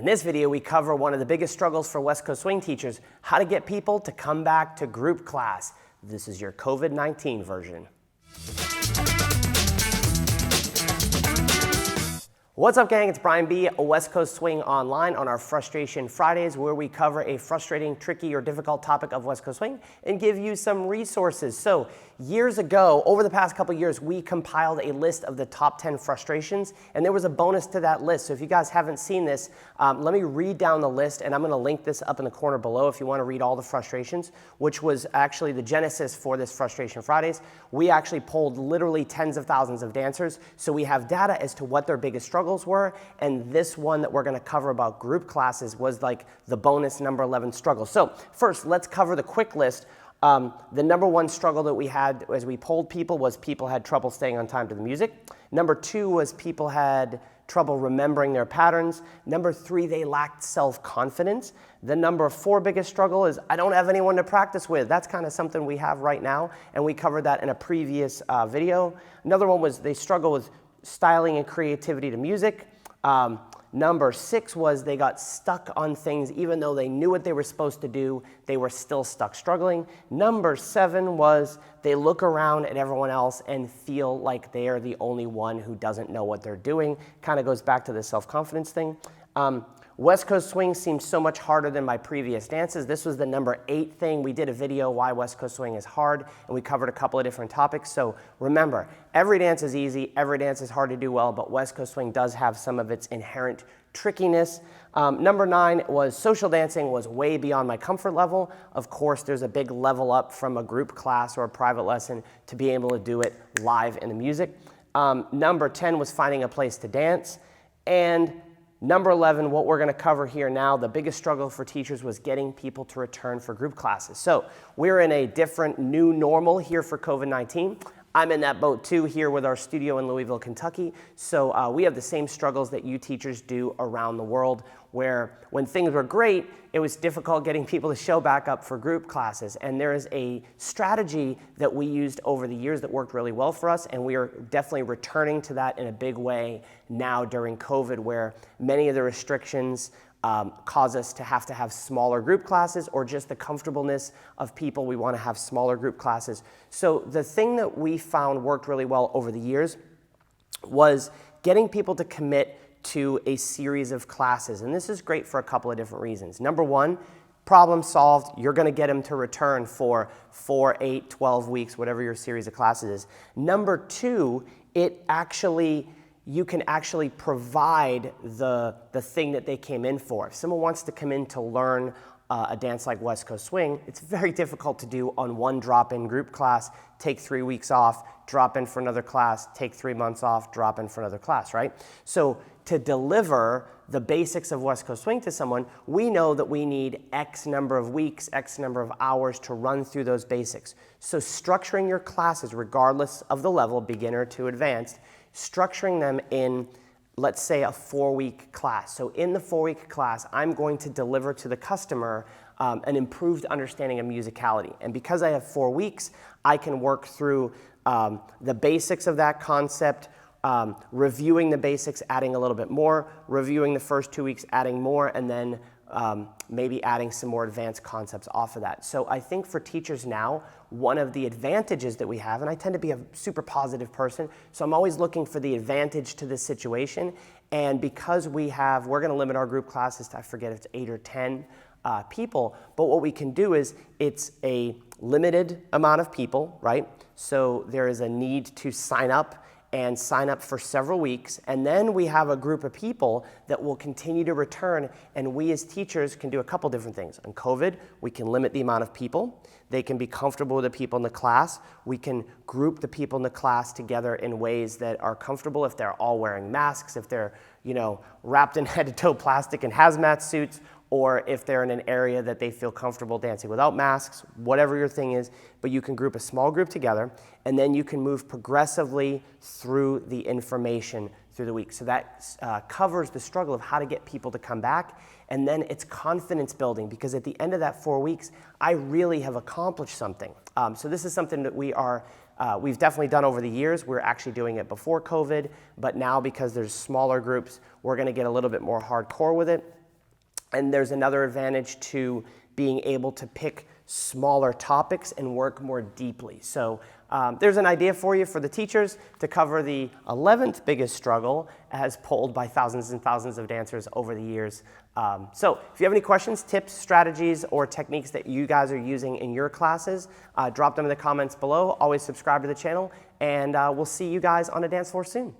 In this video, we cover one of the biggest struggles for West Coast Swing teachers, how to get people to come back to group class. This is your COVID-19 version. What's up, gang? It's Brian B. at West Coast Swing Online on our Frustration Fridays, where we cover a frustrating, tricky, or difficult topic of West Coast Swing and give you some resources. So years ago, over the past couple years, we compiled a list of the top 10 frustrations, and there was a bonus to that list. So if you guys haven't seen this, let me read down the list, and I'm going to link this up in the corner below if you want to read all the frustrations, which was actually the genesis for this Frustration Fridays. We actually polled literally tens of thousands of dancers, so we have data as to what their biggest struggles were, and this one that we're going to cover about group classes was like the bonus number 11 struggle. So first, let's cover the quick list. The number one struggle that we had as we polled people was people had trouble staying on time to the music. Number two was people had trouble remembering their patterns. Number three, they lacked self-confidence. The number four biggest struggle is I don't have anyone to practice with. That's kind of something we have right now, and we covered that in a previous video. Another one was they struggle with styling and creativity to music. Number six was they got stuck on things even though they knew what they were supposed to do, they were still stuck struggling. Number seven was they look around at everyone else and feel like they are the only one who doesn't know what they're doing. Kind of goes back to the self-confidence thing. West Coast Swing seems so much harder than my previous dances. This was the number 8 thing. We did a video why West Coast Swing is hard, and we covered a couple of different topics. So remember, every dance is easy, every dance is hard to do well, but West Coast Swing does have some of its inherent trickiness. Number 9 was social dancing was way beyond my comfort level. Of course, there's a big level up from a group class or a private lesson to be able to do it live in the music. Number 10 was finding a place to dance. And number 11, what we're going to cover here now, the biggest struggle for teachers was getting people to return for group classes. So we're in a different new normal here for COVID-19. I'm in that boat too here with our studio in Louisville, Kentucky. So we have the same struggles that you teachers do around the world, where when things were great, it was difficult getting people to show back up for group classes. And there is a strategy that we used over the years that worked really well for us, and we are definitely returning to that in a big way now during COVID, where many of the restrictions cause us to have smaller group classes, or just the comfortableness of people, we want to have smaller group classes. So the thing that we found worked really well over the years was getting people to commit to a series of classes. And this is great for a couple of different reasons. Number one, problem solved. You're going to get them to return for 4, 8, 12 weeks, whatever your series of classes is. Number two, you can actually provide the thing that they came in for. If someone wants to come in to learn a dance like West Coast Swing, it's very difficult to do on one drop-in group class, take 3 weeks off, drop in for another class, take 3 months off, drop in for another class, right? So to deliver the basics of West Coast Swing to someone, we know that we need X number of weeks, X number of hours to run through those basics. So structuring your classes, regardless of the level, beginner to advanced, structuring them in, let's say, a 4-week class. So in the 4-week class, I'm going to deliver to the customer an improved understanding of musicality. And because I have 4 weeks, I can work through the basics of that concept, reviewing the basics, adding a little bit more, reviewing the first 2 weeks, adding more, and then maybe adding some more advanced concepts off of that. So I think for teachers now, one of the advantages that we have, and I tend to be a super positive person, so I'm always looking for the advantage to this situation. And because we're going to limit our group classes to, I forget if it's 8 or 10 people, but what we can do is it's a limited amount of people, right? So there is a need to sign up for several weeks, and then we have a group of people that will continue to return, and we as teachers can do a couple different things. On COVID, we can limit the amount of people. They can be comfortable with the people in the class. We can group the people in the class together in ways that are comfortable if they're all wearing masks, if they're, wrapped in head-to-toe plastic and hazmat suits, or if they're in an area that they feel comfortable dancing without masks, whatever your thing is, but you can group a small group together, and then you can move progressively through the information through the week. So that covers the struggle of how to get people to come back, and then it's confidence building, because at the end of that 4 weeks, I really have accomplished something. So this is something that we've definitely done over the years. We're actually doing it before COVID, but now because there's smaller groups, we're gonna get a little bit more hardcore with it. And there's another advantage to being able to pick smaller topics and work more deeply. So there's an idea for you for the teachers to cover the 11th biggest struggle as polled by thousands and thousands of dancers over the years. So if you have any questions, tips, strategies, or techniques that you guys are using in your classes, drop them in the comments below. Always subscribe to the channel, and we'll see you guys on a dance floor soon.